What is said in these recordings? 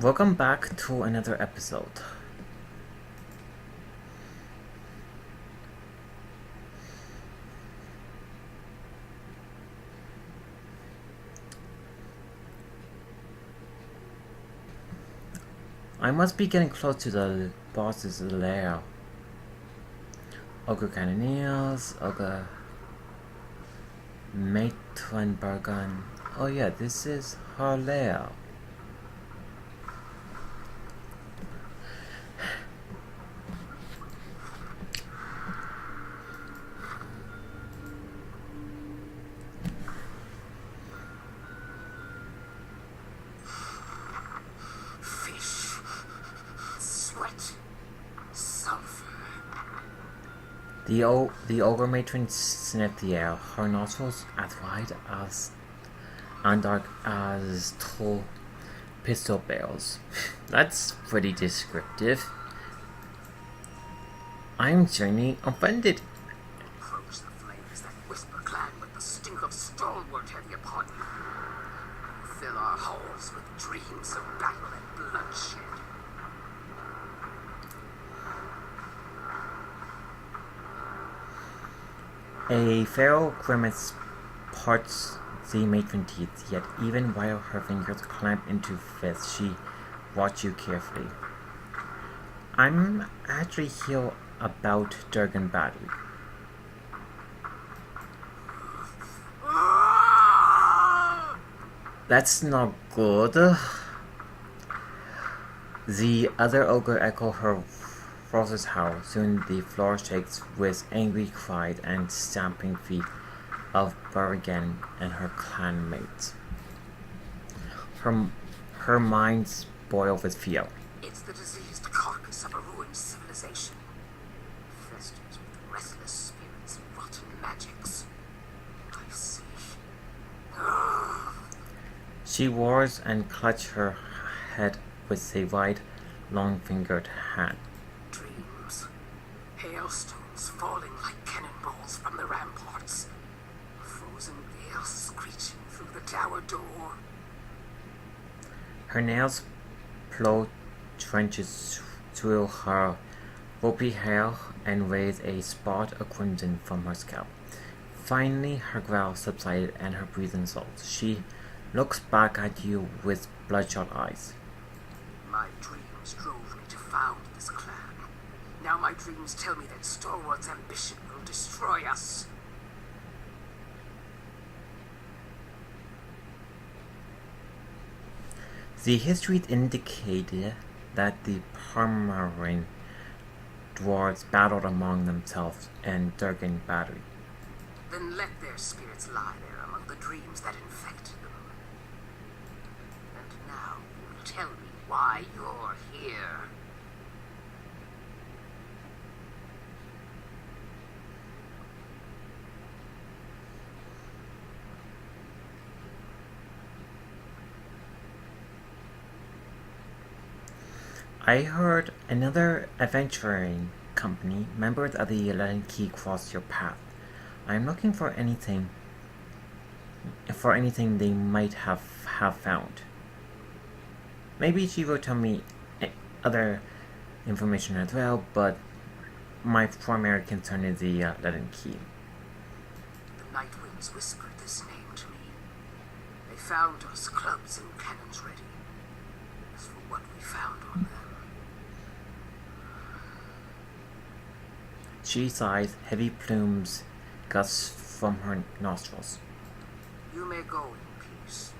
Welcome back to another episode. I must be getting close to the boss's lair. Ogre Cannoneers, Ogre Maitwenbergen. Oh yeah, this is her lair. Fish, sweat, sulfur. The ogre matron sniffed the air, her nostrils as wide as and dark as tall pistol barrels. That's pretty descriptive. I'm genuinely offended. Approach the flames that whisper clan with the stink of stalwart heavy upon you. Fill our halls with dreams of battle and bloodshed. A feral grimace parts the matron's teeth, yet even while her fingers clamp into fists, she watches you carefully. I'm actually here about Durgan Battery. That's not good. The other ogre echoed her ferocious howl. Soon the floor shakes with angry cries and stamping feet of Berrigan and her clanmates. Her mind boiled with fear. It's the diseased carcass of a ruined civilization. Festers with restless spirits and rotten magics. I see. She roars and clutches her head with a wide, long-fingered hand. Dreams. Hailstones falling like cannonballs from the ramparts. Frozen gales screeching through the tower door. Her nails plow trenches through her ropey hair and raise a spot of crimson from her scalp. Finally, her growl subsided and her breathing slows. She looks back at you with bloodshot eyes. My dreams drove me to found this clan. Now my dreams tell me that Stalwart's ambition will destroy us. The history indicated that the Parmarin dwarves battled among themselves in Durgan Battery. Then let their spirits lie there among the dreams that infected them. And now you'll tell me why you're here. I heard another adventuring company, members of the Aladdin Key, crossed your path. I'm looking for anything they might have found. Maybe she will tell me other information as well, but my primary concern is the Aladdin Key. The Night Winds whispered this name to me. They found us clubs and cannons ready. As for what we found on them, She sighs, heavy plumes gust from her nostrils. you may go in peace.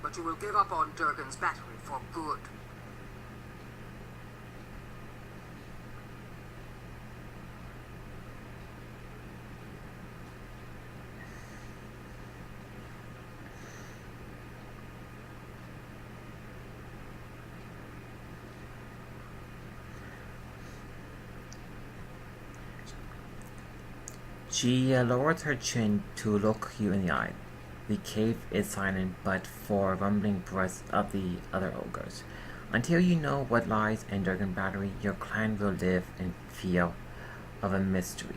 But you will give up on Durgan's battery for good. She lowers her chin to look you in the eye. The cave is silent but for rumbling breaths of the other ogres. Until you know what lies in Durgan Battery, your clan will live in fear of a mystery.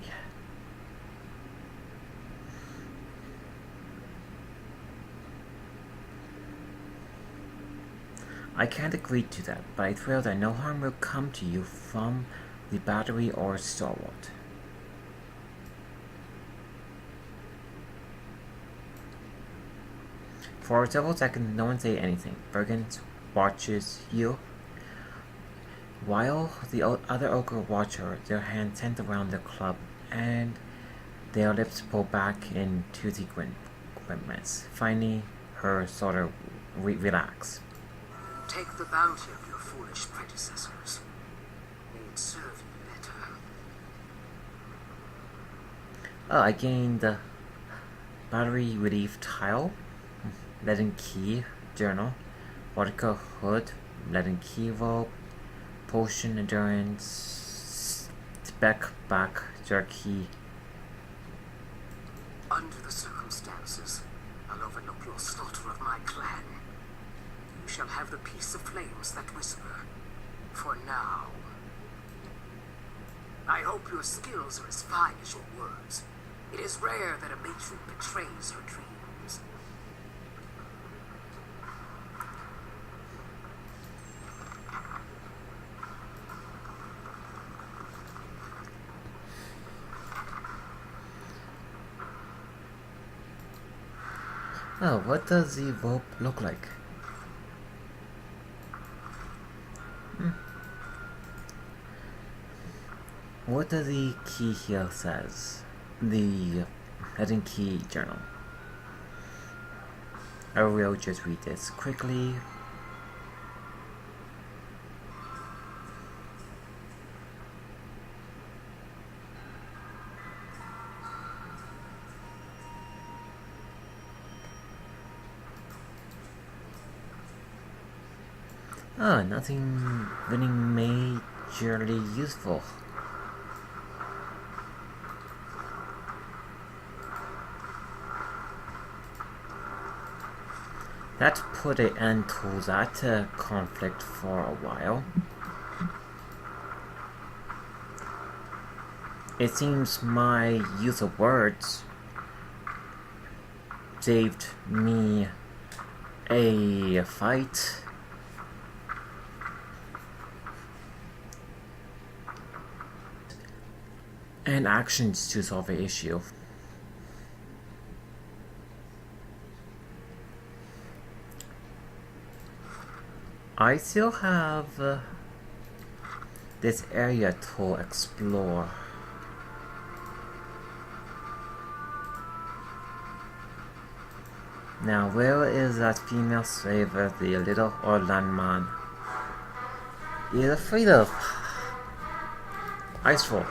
I can't agree to that, but I feel that no harm will come to you from the battery or stalwart. For several seconds, no one says anything. Bergen watches you, while the other ogre watch her, their hands tense around the club, and their lips pull back into the grimace. Finally, her sort of relax. Take the bounty of your foolish predecessors. May it serve you better. I gained the battery relief tile, leaden key, journal, vodka hood, leaden key rope, potion endurance, spec back jerky. Under the circumstances, I'll overlook your slaughter of my clan. You shall have the peace of flames that whisper. For now. I hope your skills are as fine as your words. It is rare that a matron betrays her dreams. Oh, what does the rope look like? What does the key here says? The leaden key journal. I will just read this quickly. Nothing really majorly useful. That put an end to that conflict for a while. It seems my use of words saved me a fight. And actions to solve the issue. I still have this area to explore. Now, where is that female slave, the little Orlan man? He is afraid of Icefall.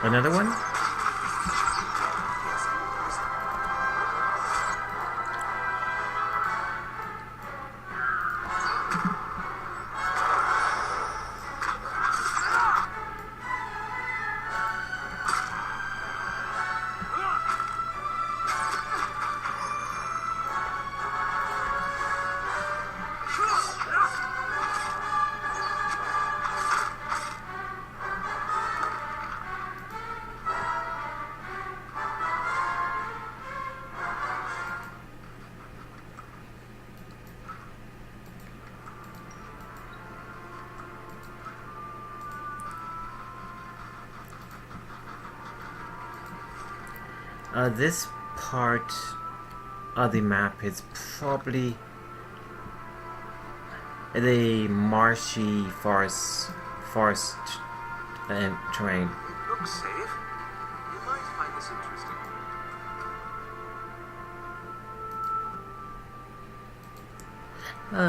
Another one? This part of the map is probably the marshy forest terrain. It looks safe. You might find this interesting.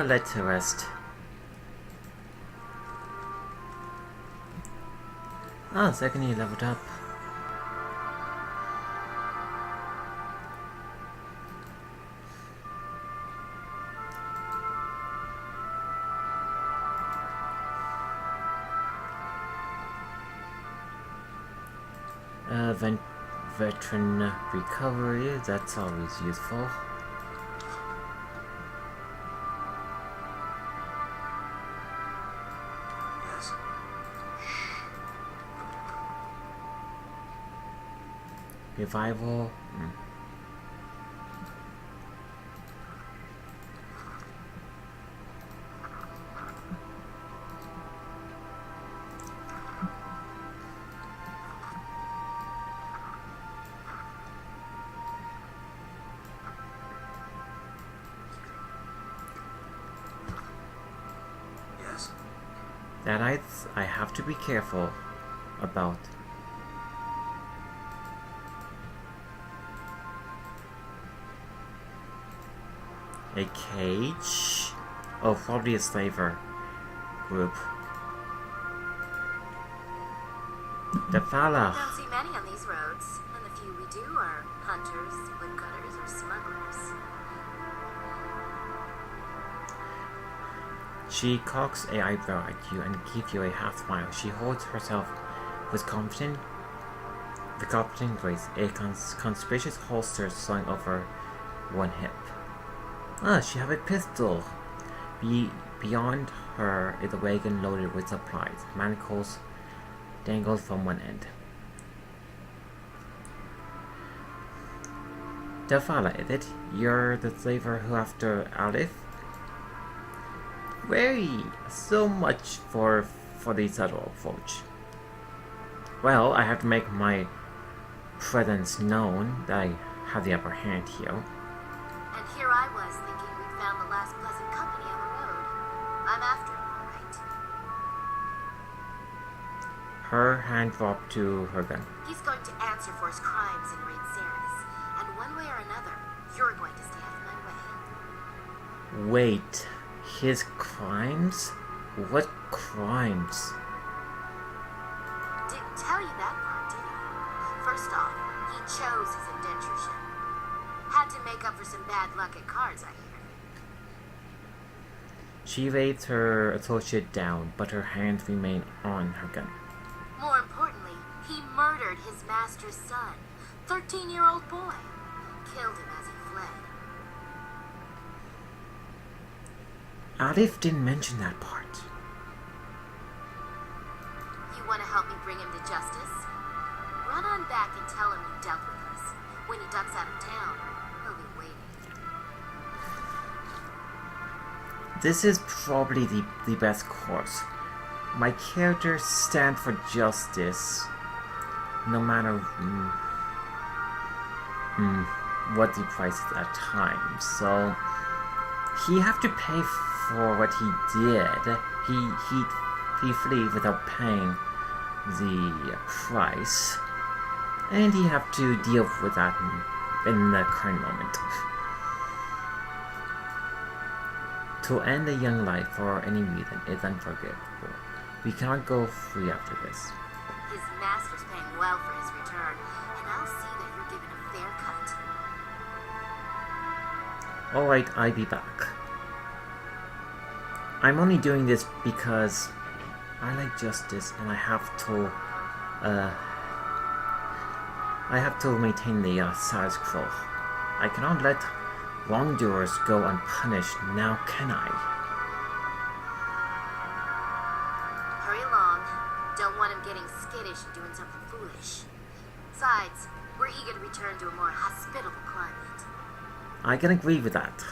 Let's rest. Second you leveled up. Veteran recovery, that's always useful. Yes. Revival. Yes. That I have to be careful about. A cage? Oh, probably a slaver group. Dafala. Don't see many on these roads, and the few we do are hunters, woodcutters, or smugglers. She cocks a eyebrow at you and gives you a half smile. She holds herself with confident grace, a conspicuous holster slung over one hip. She have a pistol. Beyond her is a wagon loaded with supplies. Manacles dangled from one end. Dafala, is it? You're the slaver who after Alif? Very so much for the subtle approach. Well, I have to make my presence known that I have the upper hand here. And here I was thinking we'd found the last pleasant company on the road. I'm after him, all right. Her hand dropped to her gun. He's going to answer for his crimes in Raid Ceres, and one way or another, you're going to stay out of my way. Wait, his crimes? What crimes? Didn't tell you that part, did he? First off, he chose his indentureship. Had to make up for some bad luck at cards, I hear. She lays her associate down, but her hands remain on her gun. More importantly, he murdered his master's son, 13-year-old boy. Killed him as he fled. Alif didn't mention that part. You want to help me bring him to justice? Run on back and tell him you dealt with us. When he ducks out of town, he'll be waiting. This is probably the best course. My character stands for justice, no matter what the price is at times. So he have to pay for what he did. He flee without paying the price, and he have to deal with that in the current moment. To end a young life for any reason is unforgivable. We cannot go free after this. His master's paying well for his return, and I'll see that you're given a fair cut. Alright, I'll be back. I'm only doing this because I like justice and I have to maintain the status quo. I cannot let wrongdoers go unpunished, now can I? Hurry along. Don't want him getting skittish and doing something foolish. Besides, we're eager to return to a more hospitable climate. I can agree with that.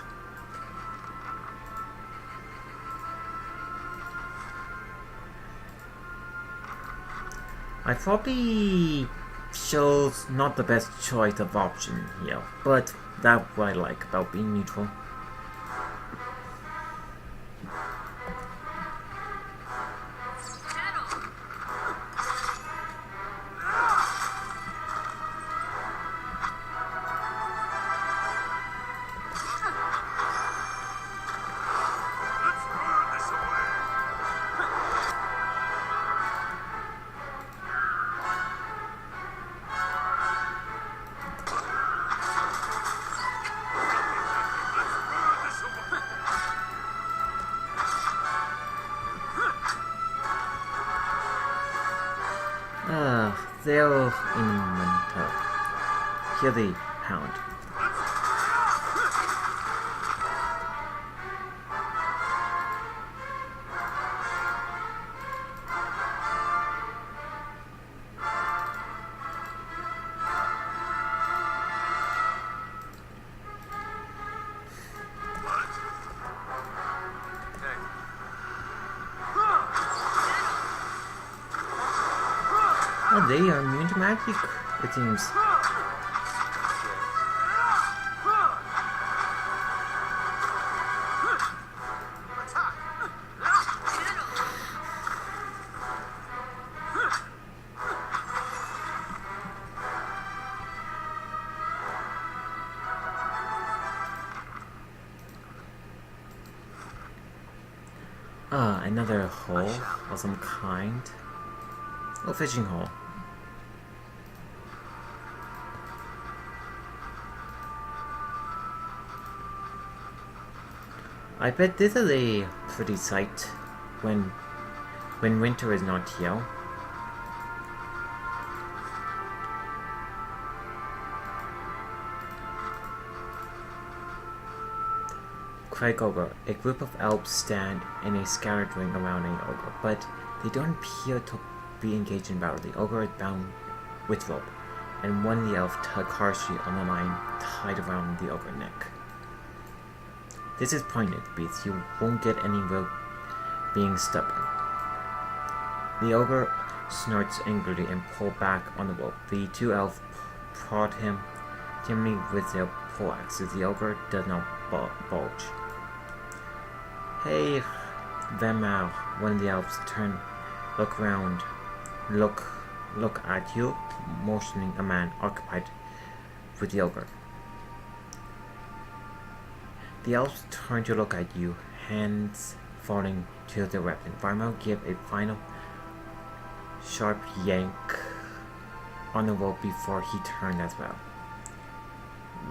I probably shows not the best choice of option here, but that's what I like about being neutral. They're in mental. Hear the hound. Oh, they are immune to magic, it seems. Another hole of some kind. Oh, fishing hole. I bet this is a pretty sight when winter is not here. Craig Ogre. A group of elves stand in a scattered ring around an ogre, but they don't appear to be engaged in battle. The ogre is bound with rope, and one of the elves tug harshly on the line tied around the ogre's neck. This is pointed, Beast. You won't get anywhere being stubborn. The ogre snorts angrily and pulls back on the rope. The two elves prod him timidly with their poleaxes. The ogre does not bulge. Hey, Venmar, one of the elves look around, look at you, motioning a man occupied with the ogre. The elves turn to look at you, hands falling to their weapon. Venmar gives a final sharp yank on the rope before he turned as well.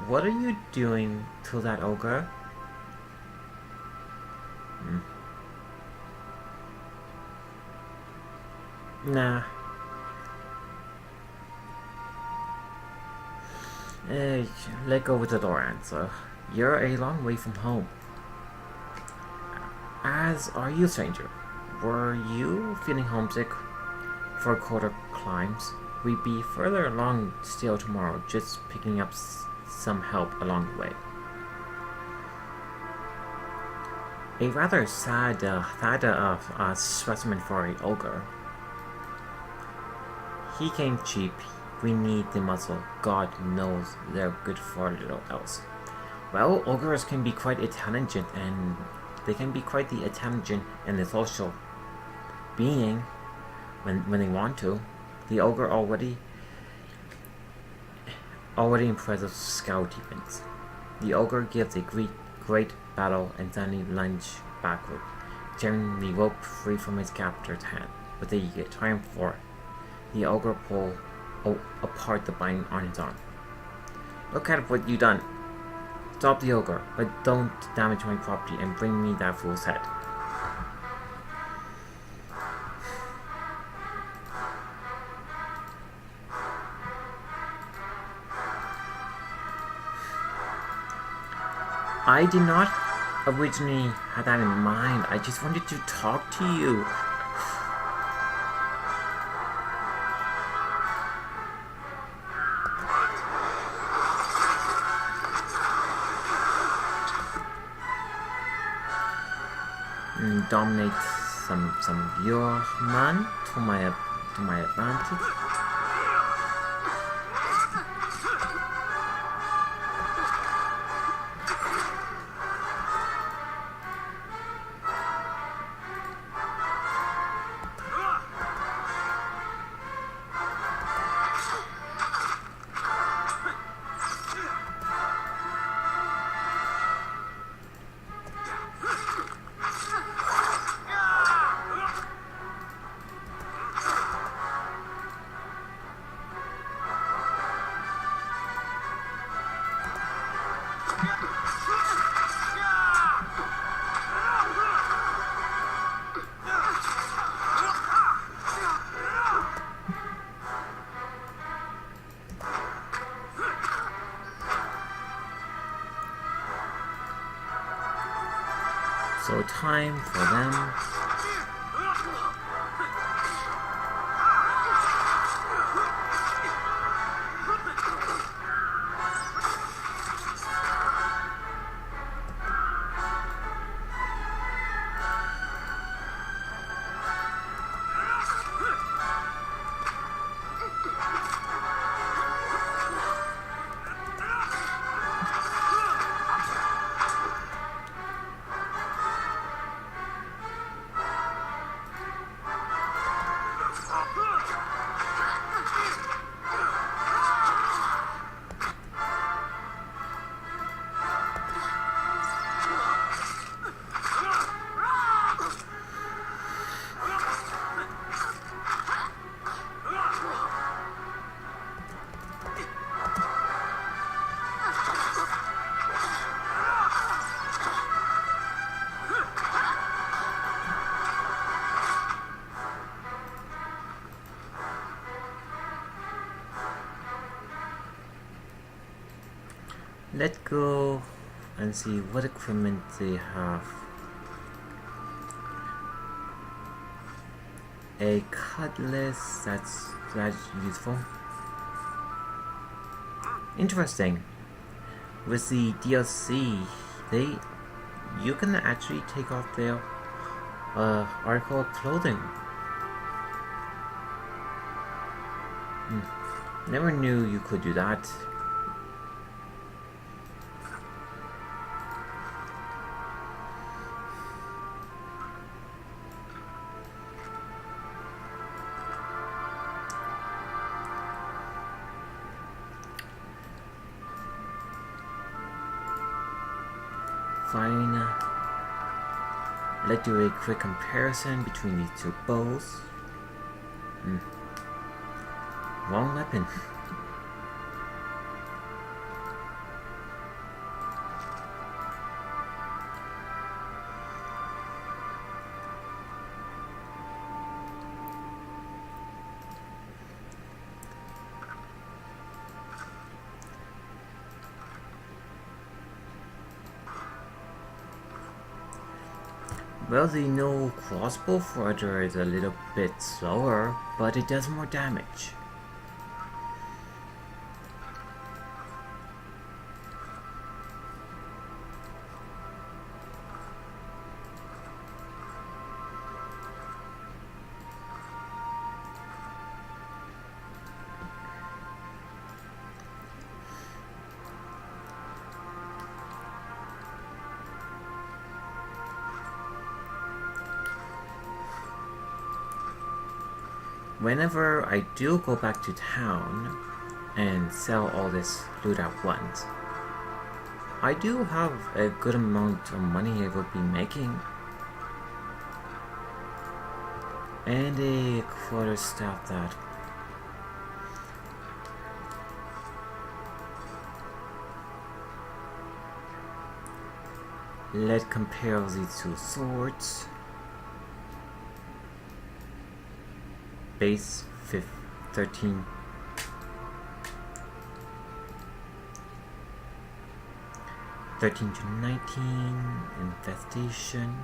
What are you doing to that ogre? Nah. Let go with the door answer. You're a long way from home. As are you, stranger. Were you feeling homesick for quarter climbs? We'd be further along still tomorrow, just picking up some help along the way. A rather sad specimen for an ogre. He came cheap. We need the muscle. God knows they're good for little else. Well, ogres can be quite intelligent, and they can be quite the intelligent and the social being when they want to. The ogre already impressive scout events. The ogre gives a great battle and suddenly lunges backward, tearing the rope free from his captor's hand. With a triumph for it, the ogre pulls apart the binding on his arm. Look at what you done. Stop the ogre, but don't damage my property and bring me that fool's head. I did not originally have that in mind. I just wanted to talk to you. Dominate some of your man to my advantage. So time for them. Let's go and see what equipment they have. A cutlass, that's useful. Interesting. With the DLC, you can actually take off their article of clothing. Never knew you could do that. Fine. Let's do a quick comparison between these two bows. Wrong weapon. Well, the no crossbow forager is a little bit slower, but it does more damage. Whenever I do go back to town and sell all this loot at once, I do have a good amount of money I will be making. And a quarterstaff that let's compare these two swords. Base 13. To 19 infestation.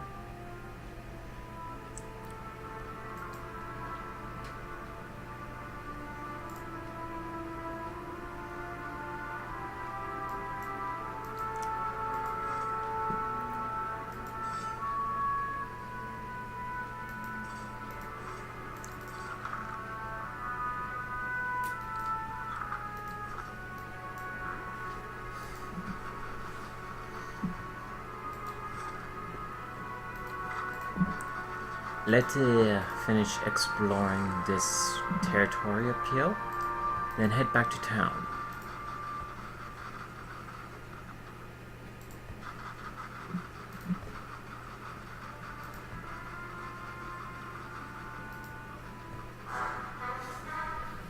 Let's finish exploring this territory up here, then head back to town.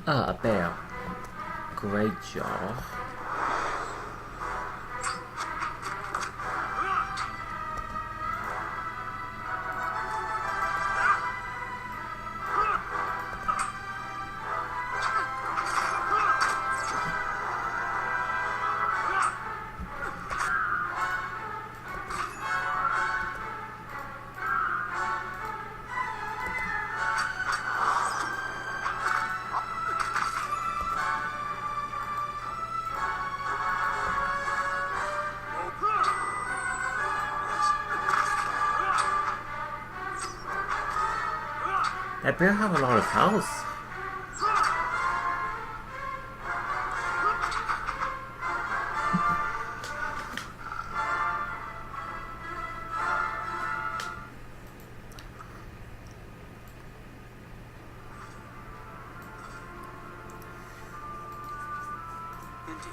Ah, a bear. Great job. That bear have a lot of health. Indeed.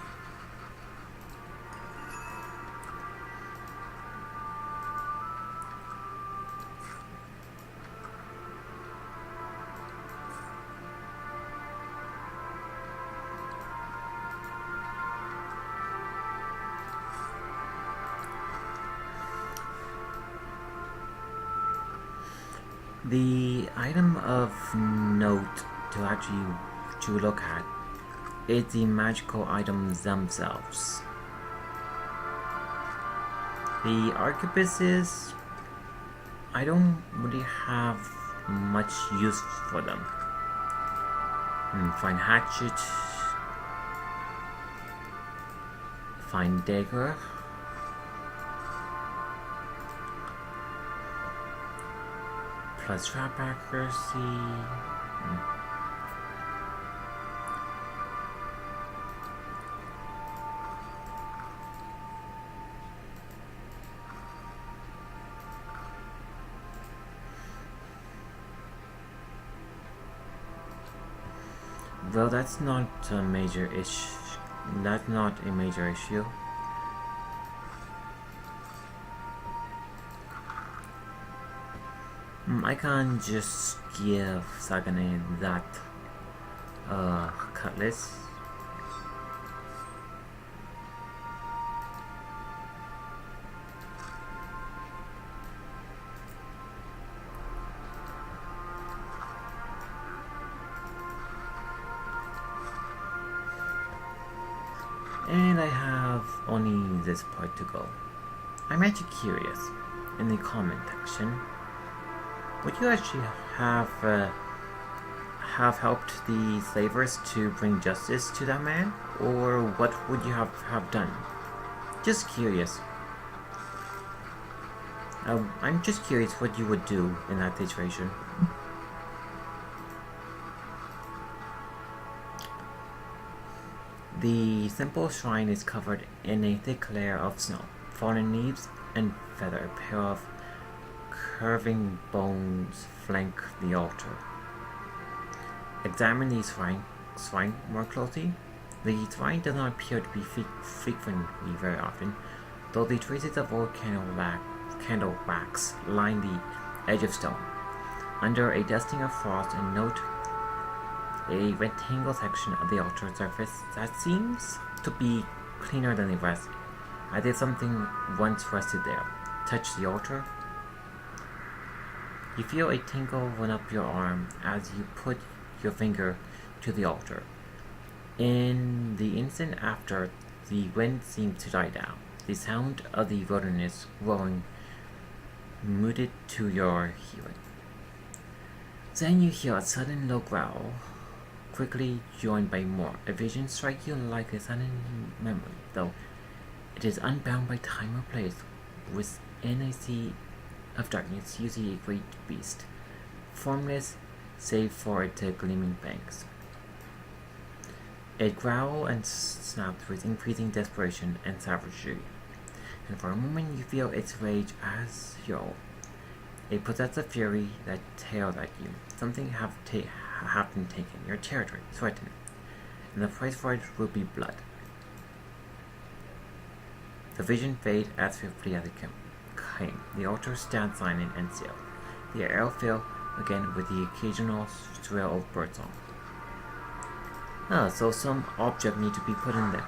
The item of note to look at is the magical items themselves. The arquebuses, I don't really have much use for them. Fine hatchet, fine dagger, plus trap accuracy. Well, that's not a major issue. That's not a major issue. I can't just give Sagane that cutlass. And I have only this part to go. I'm actually curious, in the comment section, would you actually have helped the slavers to bring justice to that man? Or what would you have done? Just curious. I'm just curious what you would do in that situation. The simple shrine is covered in a thick layer of snow. Fallen leaves and feather, a pair of curving bones flank the altar. Examine the shrine more closely. The shrine does not appear to be frequently very often, though the traces of old candle wax line the edge of stone. Under a dusting of frost, and note a rectangle section of the altar surface that seems to be cleaner than the rest, as if something once rested there. Touch the altar. You feel a tingle run up your arm as you put your finger to the altar. In the instant after, the wind seems to die down. The sound of the wilderness roaring muted to your hearing. Then you hear a sudden low growl, quickly joined by more. A vision strikes you like a sudden memory, though it is unbound by time or place. Within a sea of darkness you see a great beast, formless save for its gleaming fangs. It growls and snaps with increasing desperation and savagery, and for a moment you feel its rage as your own. A possessive fury that tears at you. Something have been taken, your territory, threatened, and the price for it will be blood. The vision fades as swiftly as it came. The altar stands silent and still. The air fills again with the occasional thrill of birdsong. So some object need to be put in there.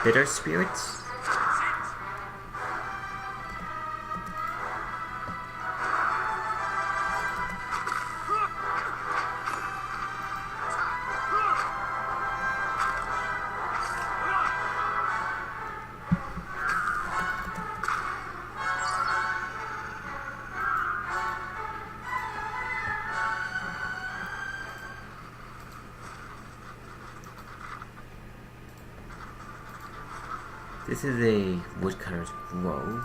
Bitter spirits? This is a woodcutter's grove.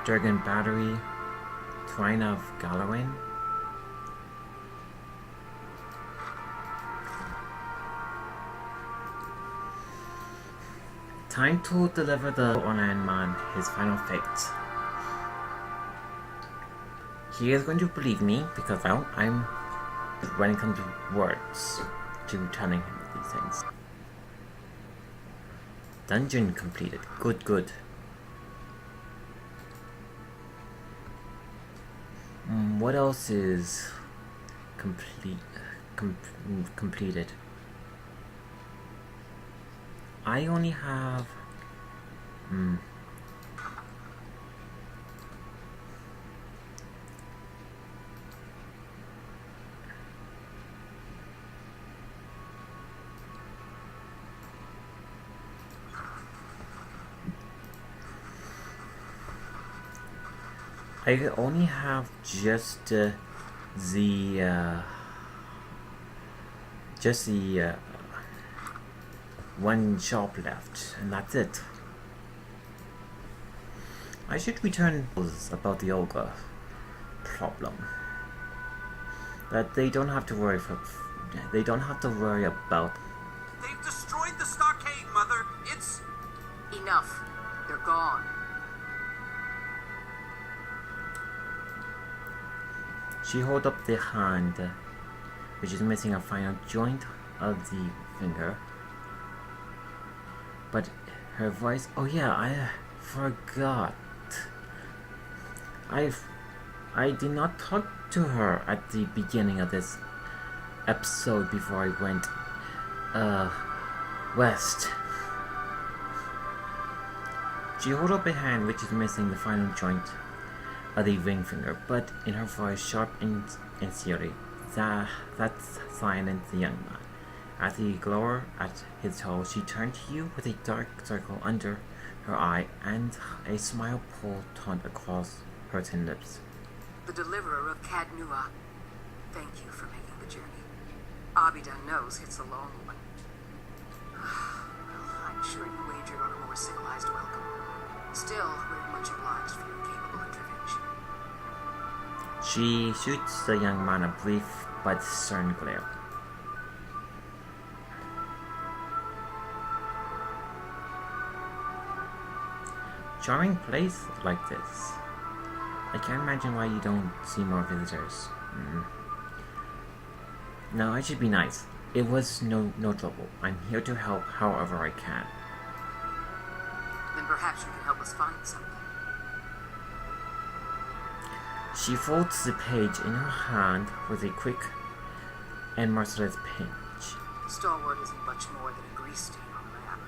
Durgan Battery, Twine of Gallowin. Time to deliver the Iron Man his final fate. He is going to believe me because, well, I'm, when it comes to words, to telling him these things. Dungeon completed. Good, good. What else is completed? I only have just the one shop left, and that's it. I should return about the ogre problem. That they don't have to worry about. They've destroyed the stockade, Mother. It's... Enough. They're gone. She holds up the hand, which is missing a final joint of the finger. But her voice, oh yeah, I forgot. I did not talk to her at the beginning of this episode before I went west. She holds up a hand which is missing the final joint of the ring finger, but in her voice, sharp and sincerely, that's silenced the young man. As he glowered at his toe, she turned to you with a dark circle under her eye and a smile pulled across her thin lips. The deliverer of Cad Nua, thank you for making the journey. Abidan knows it's a long one. Well, I'm sure you wagered on a more civilized welcome. Still, we're much obliged for your capable intervention. She shoots the young man a brief but stern glare. Charming place like this. I can't imagine why you don't see more visitors. No, I should be nice. It was no trouble. I'm here to help however I can. Then perhaps you can help us find something. She folds the page in her hand with a quick and merciless pinch. Stalwart isn't much more than a grease stain on a map.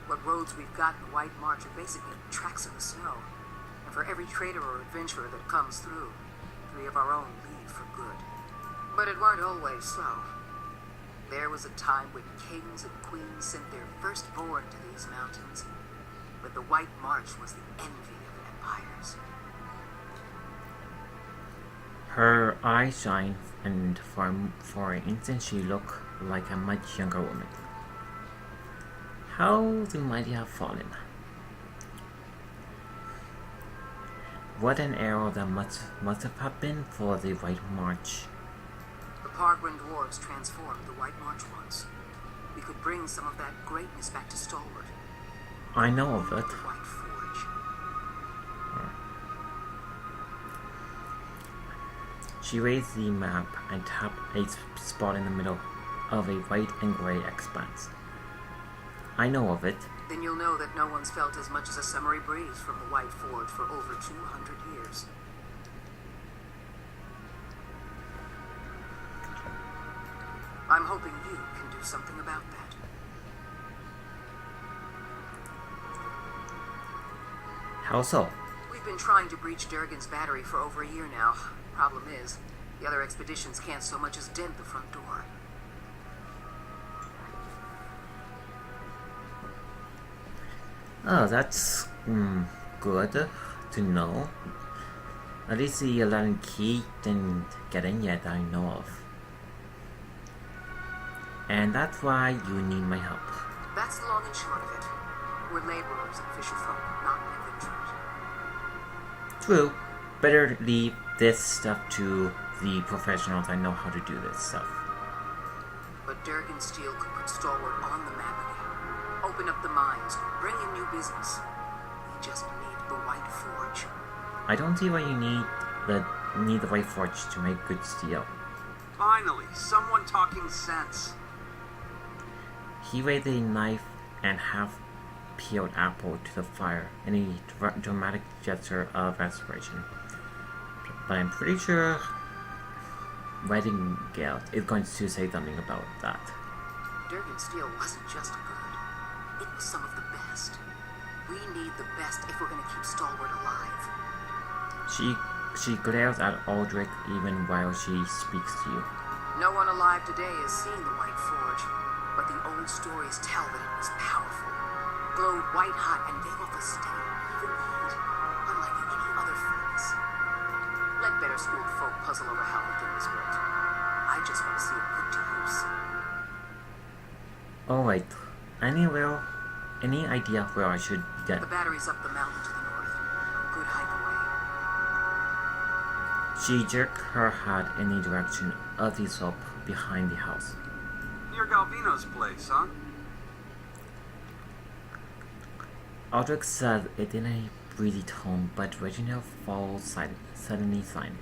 What roads we've got in the White March are basically tracks in the snow. And for every trader or adventurer that comes through, 3 of our own leave for good. But it weren't always so. There was a time when kings and queens sent their firstborn to these mountains, but the White March was the envy of empires. Her eyes shine, and for an instant she looked like a much younger woman. How the mighty have fallen. What an era that must have been for the White March. The Pargrin dwarves transformed the White March once. We could bring some of that greatness back to Stalwart. I know of it. The White Forge. She raised the map and tapped a spot in the middle of a white and grey expanse. I know of it. Then you'll know that no one's felt as much as a summery breeze from the White Forge for over 200 years. I'm hoping you can do something about that. How so? We've been trying to breach Durgan's battery for over a year now. Problem is, the other expeditions can't so much as dent the front door. Oh, that's good to know. At least the Aladdin key didn't get in yet, I know of. And that's why you need my help. That's the long and short of it. We're laborers and fisher folk, not adventurers. True. Better leave this stuff to the professionals that know how to do this stuff. But Durgan Steel could put Stalwart on the map again. Open up the mines, bring in new business. We just need the White Forge. I don't see why you need the White Forge to make good steel. Finally, someone talking sense. He raised a knife and half-peeled apple to the fire in a dramatic gesture of aspiration. But I'm pretty sure Weddingale is going to say something about that. Durgan Steel wasn't just good. It was some of the best. We need the best if we're going to keep Stalwart alive. She glares at Aldrich even while she speaks to you. No one alive today has seen the White Forge, but the old stories tell that it was powerful, glowed white-hot and gave off a steady, even heat, unlike any other furnace. Let better-schooled folk puzzle over how the thing was built. I just want to see it put to use. Alright, any idea where I should get? The battery's up the mountain to the north. Good hike away. She jerked her head in the direction of the slope behind the house. Near Galvino's place, huh? Aldrich said it in a breezy tone, but Reginald falls suddenly silent.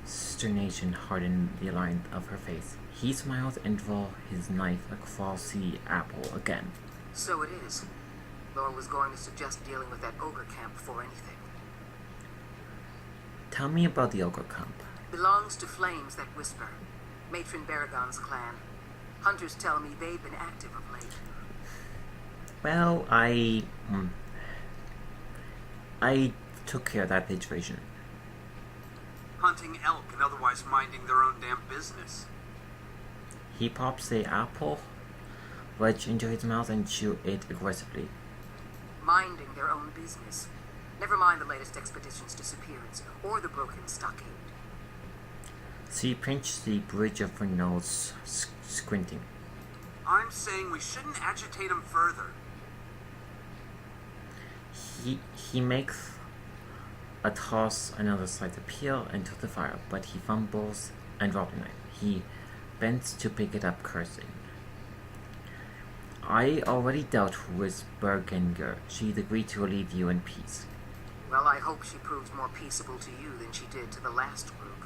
Consternation hardened the line of her face. He smiles and draws his knife across the apple again. So it is. Laura was going to suggest dealing with that ogre camp before anything. Tell me about the ogre camp. Belongs to Flames That Whisper. Matron Baragon's clan. Hunters tell me they've been active of late. Well, I took care of that situation. Hunting elk and otherwise minding their own damn business. He pops the apple wedge into his mouth and chews it aggressively. Minding their own business. Never mind the latest expedition's disappearance, or the broken stockade. She pinched the bridge of her nose, squinting. I'm saying we shouldn't agitate him further. He makes a toss another slice of peel into the fire, but he fumbles and drops the knife. He bends to pick it up, cursing. I already dealt with Berginger. She's agreed to leave you in peace. Well, I hope she proves more peaceable to you than she did to the last group.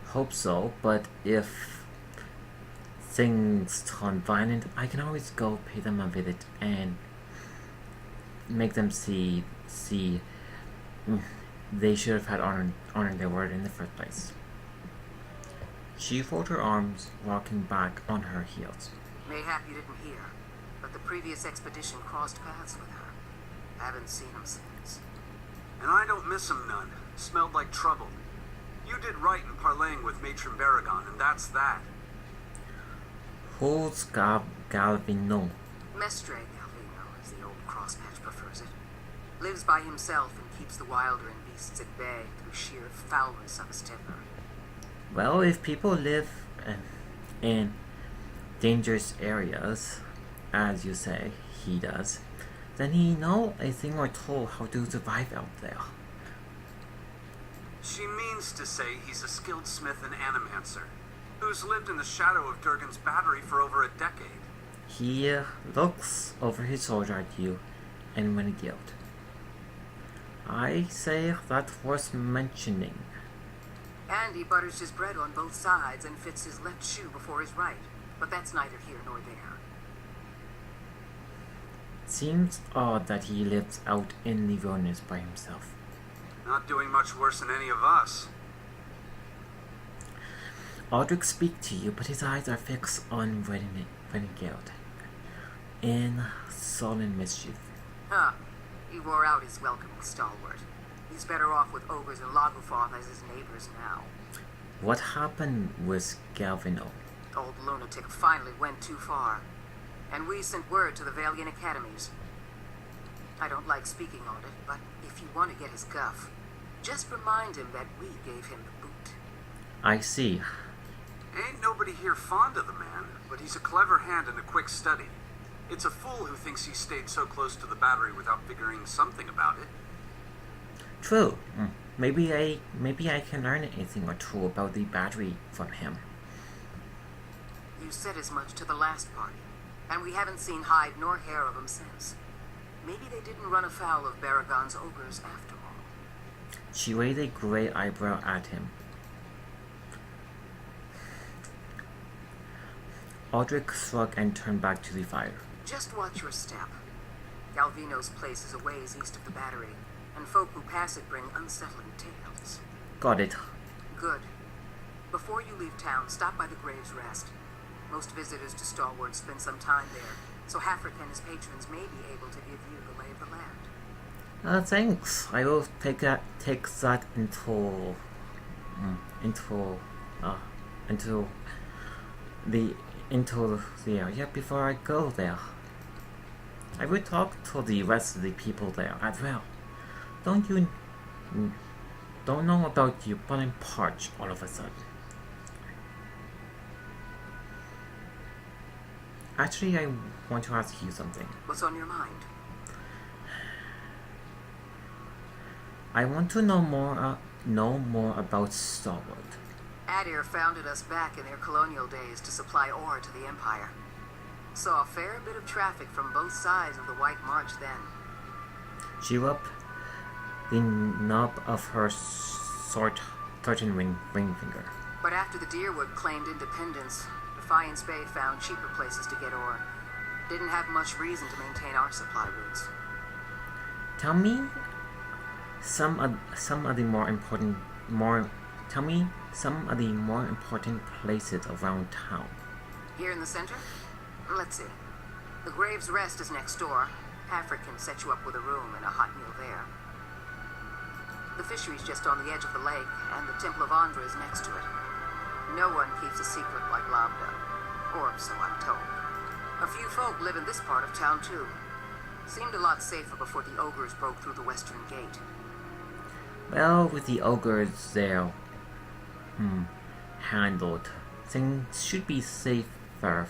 Hope so, but if things turn violent, I can always go pay them a visit and make them see they should have had honored their word in the first place. She folded her arms, walking back on her heels. Mayhap you didn't hear, but the previous expedition crossed paths with her. Haven't seen him since. And I don't miss him none. Smelled like trouble. You did right in parlaying with Matron Baragon, and that's that. Who's Galvino? Mestre Galvino, as the old crosspatch prefers it. Lives by himself and keeps the wilder and beasts at bay through sheer foulness of his temper. Well, if people live in dangerous areas, as you say he does, then he know a thing or two how to survive out there. She means to say he's a skilled smith and animancer, who's lived in the shadow of Durgan's battery for over a decade. He looks over his shoulder at you and renegade. I say that's worth mentioning. And he butters his bread on both sides and fits his left shoe before his right. But that's neither here nor there. Seems odd that he lives out in the wilderness by himself. Not doing much worse than any of us. Aldrich speaks to you, but his eyes are fixed on Renegade in sullen mischief. Huh. He wore out his welcoming stalwart. He's better off with ogres and Lagofoth as his neighbors now. What happened with Galvino? Old lunatic finally went too far. And we sent word to the Valiant Academies. I don't like speaking on it, but if you want to get his guff, just remind him that we gave him the boot. I see. Ain't nobody here fond of the man, but he's a clever hand and a quick study. It's a fool who thinks he stayed so close to the battery without figuring something about it. True. Maybe I can learn anything or two about the battery from him. You said as much to the last party, and we haven't seen hide nor hair of him since. Maybe they didn't run afoul of Baragon's ogres after all. She raised a gray eyebrow at him. Aldrich shrugged and turned back to the fire. Just watch your step. Galvino's place is a ways east of the battery, and folk who pass it bring unsettling tales. Got it. Good. Before you leave town, stop by the Graves Rest. Most visitors to Stalwart spend some time there, so Halfric and his patrons may be able to give you the lay of the land. Thanks. I will take that into the area before I go there. I will talk to the rest of the people there as well. Don't know about you, but I'm parched all of a sudden. Actually, I want to ask you something. What's on your mind? I want to know more about Stalwart. Adir founded us back in their colonial days to supply ore to the Empire. Saw a fair bit of traffic from both sides of the White March then. She rubbed the knob of her short, threatening ring finger. But after the Deerwood claimed independence, Defiance Bay found cheaper places to get ore. Didn't have much reason to maintain our supply routes. Tell me some of the more important places around town. Here in the center? Let's see. The Graves Rest is next door. Halfric can set you up with a room and a hot meal there. The fishery's just on the edge of the lake, and the Temple of Andra is next to it. No one keeps a secret like Labda, or so I'm told. A few folk live in this part of town too. Seemed a lot safer before the ogres broke through the western gate. Well, with the ogres there handled, things should be safer.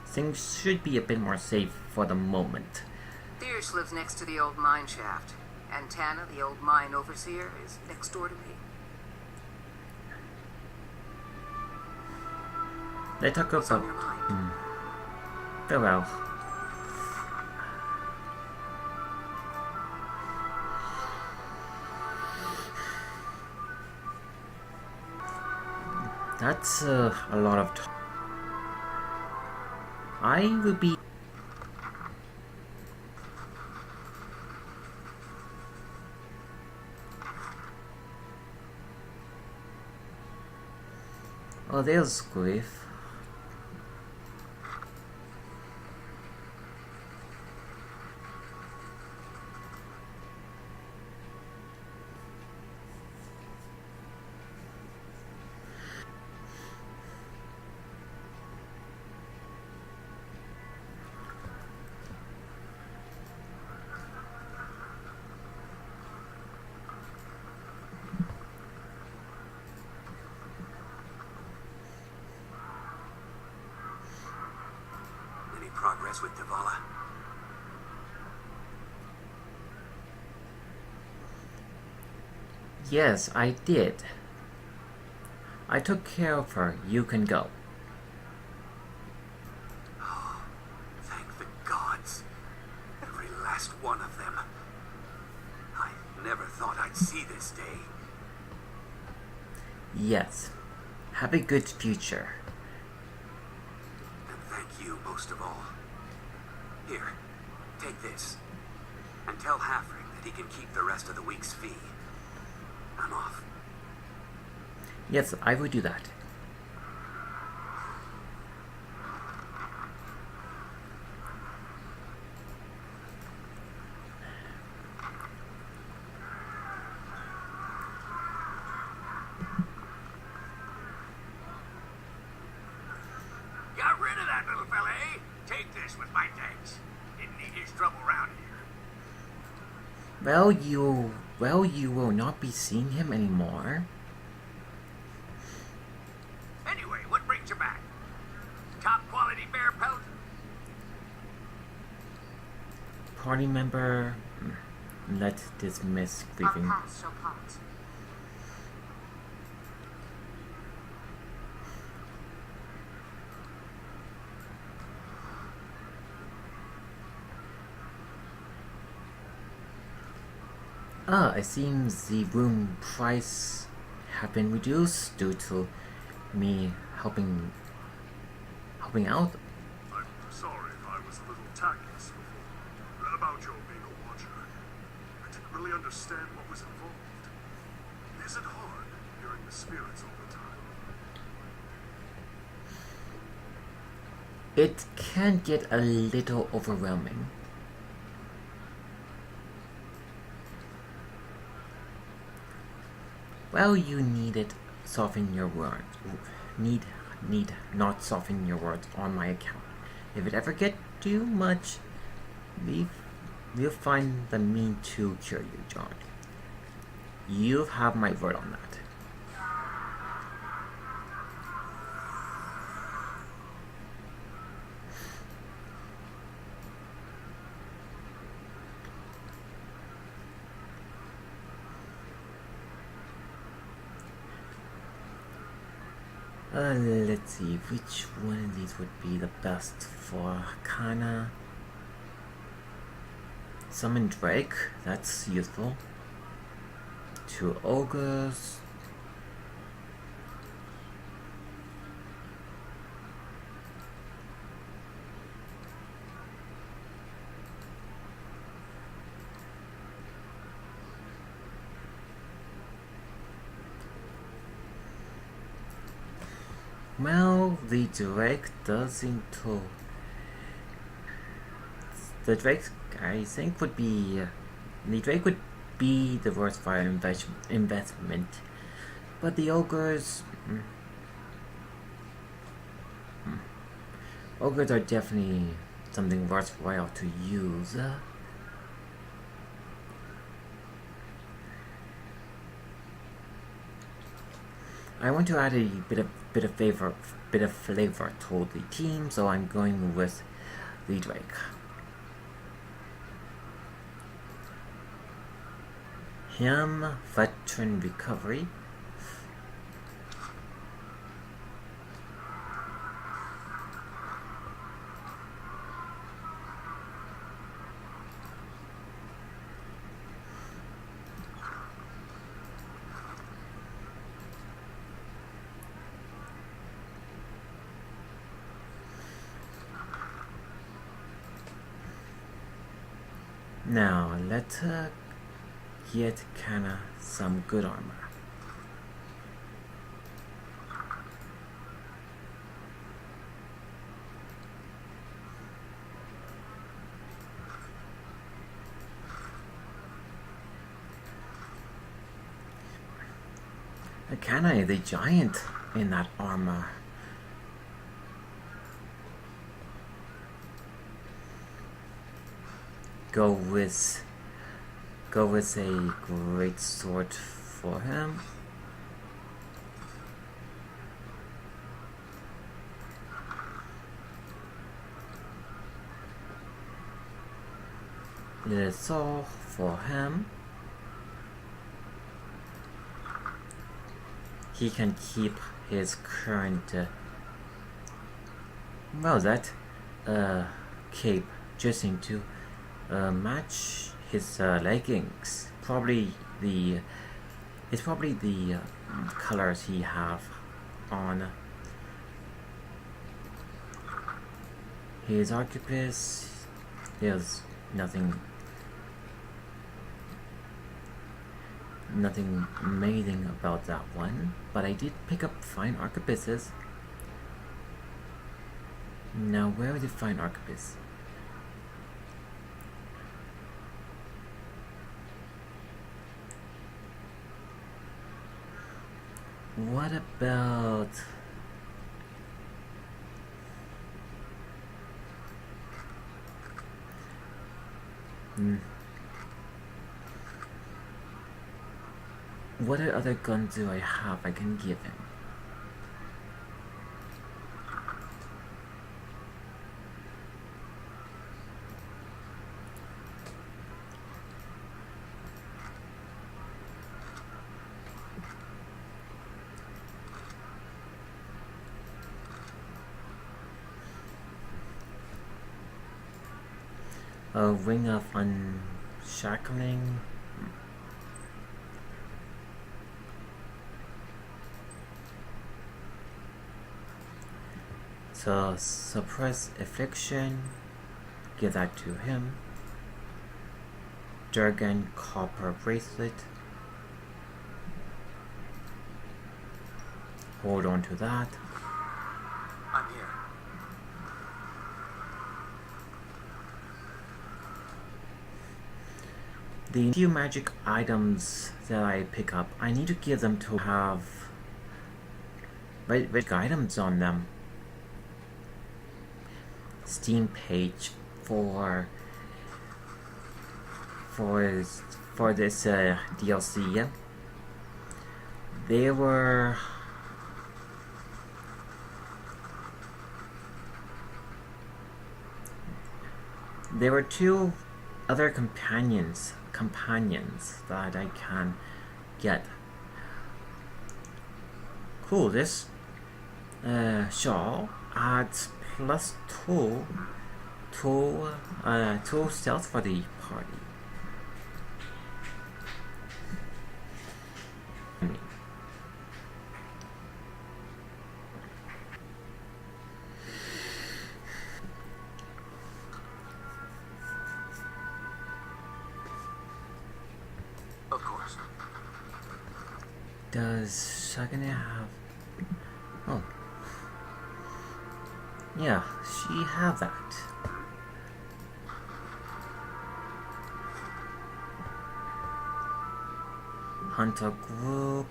Things should be a bit more safe for the moment. Thiersch lives next to the old mine shaft, and Tana, the old mine overseer, is next door to me. They talk What's on about. your mind? Very well. That's a lot of time. I will be. Oh, there's Griff. Any progress with Davala? Yes, I did. I took care of her. You can go. Thank the gods. Every last one of them. I never thought I'd see this day. Yes. Have a good future. And thank you most of all. Here, take this. And tell Halfring that he can keep the rest of the week's fee. I'm off. Yes, I will do that. Got rid of that little fella, eh? Take this with my thanks. Didn't need his trouble around here. Well, you will not be seeing him anymore. Anyway, what brings you back? Top quality bear pelt? Party member. let dismiss Our grieving. paths shall part. Ah, it seems the room price have been reduced due to me helping out. I'm sorry if I was a little tactless before. About your being a watcher. I didn't really understand what was involved. Is it hard hearing the spirits all the time? It can get a little overwhelming. Well, you need it. Soften your words. Need not soften your words on my account. If it ever get too much, we'll find the mean to cure you, John. You have my word on that. Let's see, which one of these would be the best for Kana? Summon Drake, that's useful. 2 ogres. Well, the Drake does seem to... The Drake, I think, would be... The Drake would be the worthwhile investment. But the Ogres... Ogres are definitely something worthwhile to use. I want to add a bit of flavor to the team, so I'm going with the Drake. Him, veteran recovery. Now, let's get kinda some good armor. Kinda the giant in that armor. Go with a great sword for him. Little sword for him. He can keep his current that cape just seemed to match his leggings. It's probably the colors he have on. His arquebus, there's nothing amazing about that one, but I did pick up fine arquebuses. Now, where is the fine arquebus? What about... What other guns do I have I can give him? A ring of unshackling. So suppress affliction. Give that to him. Durgan copper bracelet. Hold on to that. I'm here. The few magic items that I pick up, I need to give them to have magic items on them. Steam page for this DLC. There were two other companions that I can get. Cool, this shawl adds +2 stealth for the party. Of course. Does Shagane have... Oh. Yeah, she have that. Hunter group.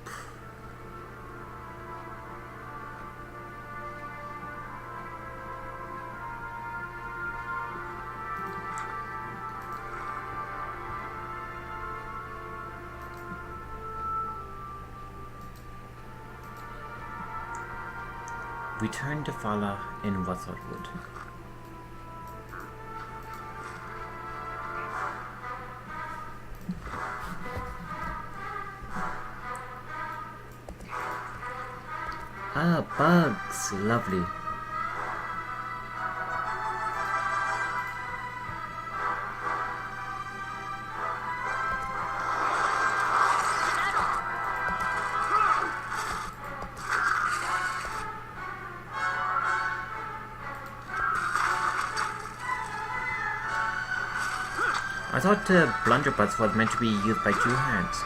Return to Fala in Rutherwood. Ah, bugs! Lovely. I thought blunderbuss was meant to be used by 2 hands.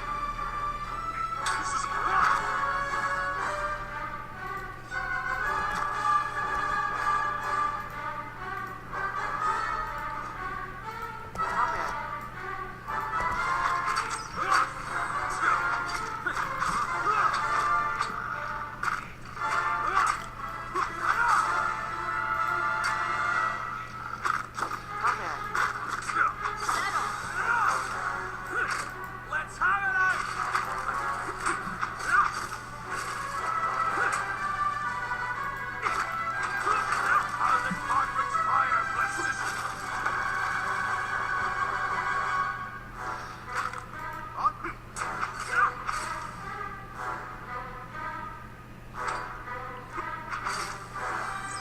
Let's have it out! Pilot Margaret's fire, bless this.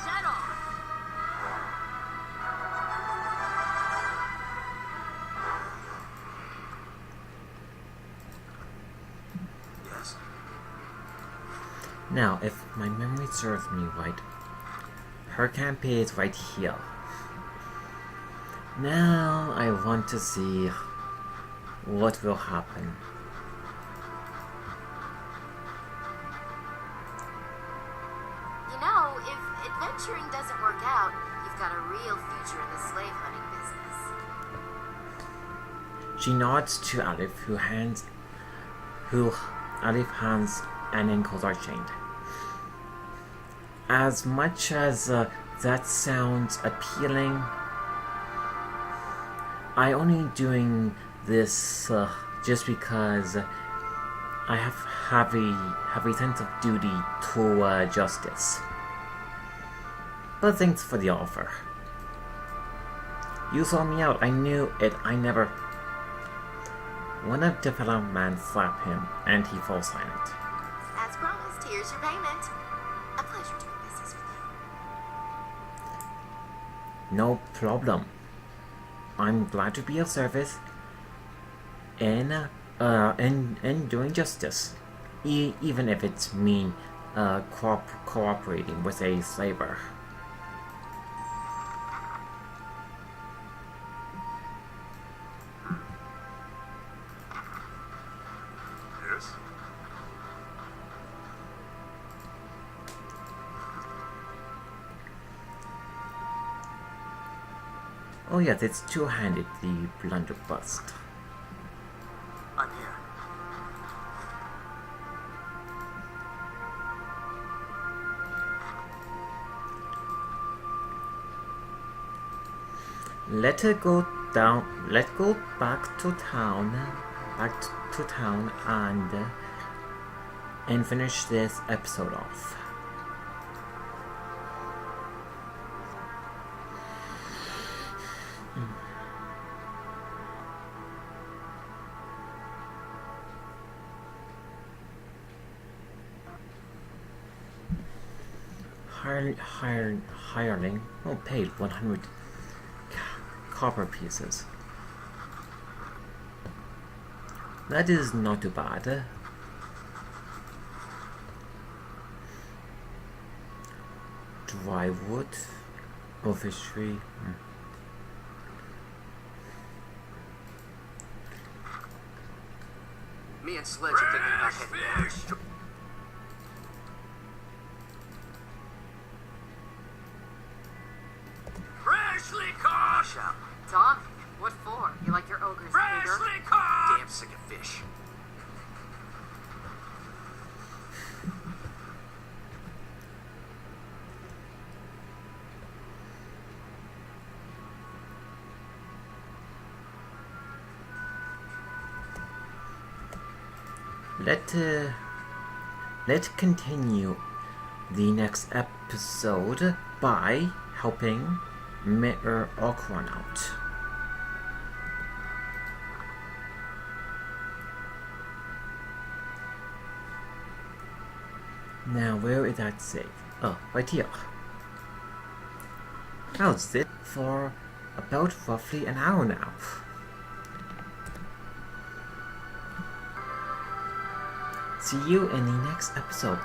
Settle! Yes? Now, if my memory serves me right, her campaign is right here. Now I want to see what will happen. You know, if adventuring doesn't work out, you've got a real future in the slave hunting business. She nods to Alif, who Alif hands and ankles are chained. As much as that sounds appealing, I only doing this just because I have a sense of duty to justice. But thanks for the offer. You saw me out. I knew it. I never. One of the fellow man slapped him, and he falls silent. As promised, here's your payment. A pleasure doing business with you. No problem. I'm glad to be of service in doing justice, even if it's mean cooperating with a slaver. Yes? Oh yes, it's two-handed, the blunderbuss. I'm here. Let go back to town, and finish this episode off. Hireling, paid 100 copper pieces. That is not too bad. Dry wood, fishery. Me and Sledge are thinking about Fresh heading fish! north. Freshly caught! Watch out. Tom, what for? You like your ogres bigger? Freshly caught! Damn sick of fish. Let's continue the next episode by helping Mirror Okron out. Now, where is that save? Oh, right here. How's it for about roughly an hour now? See you in the next episode.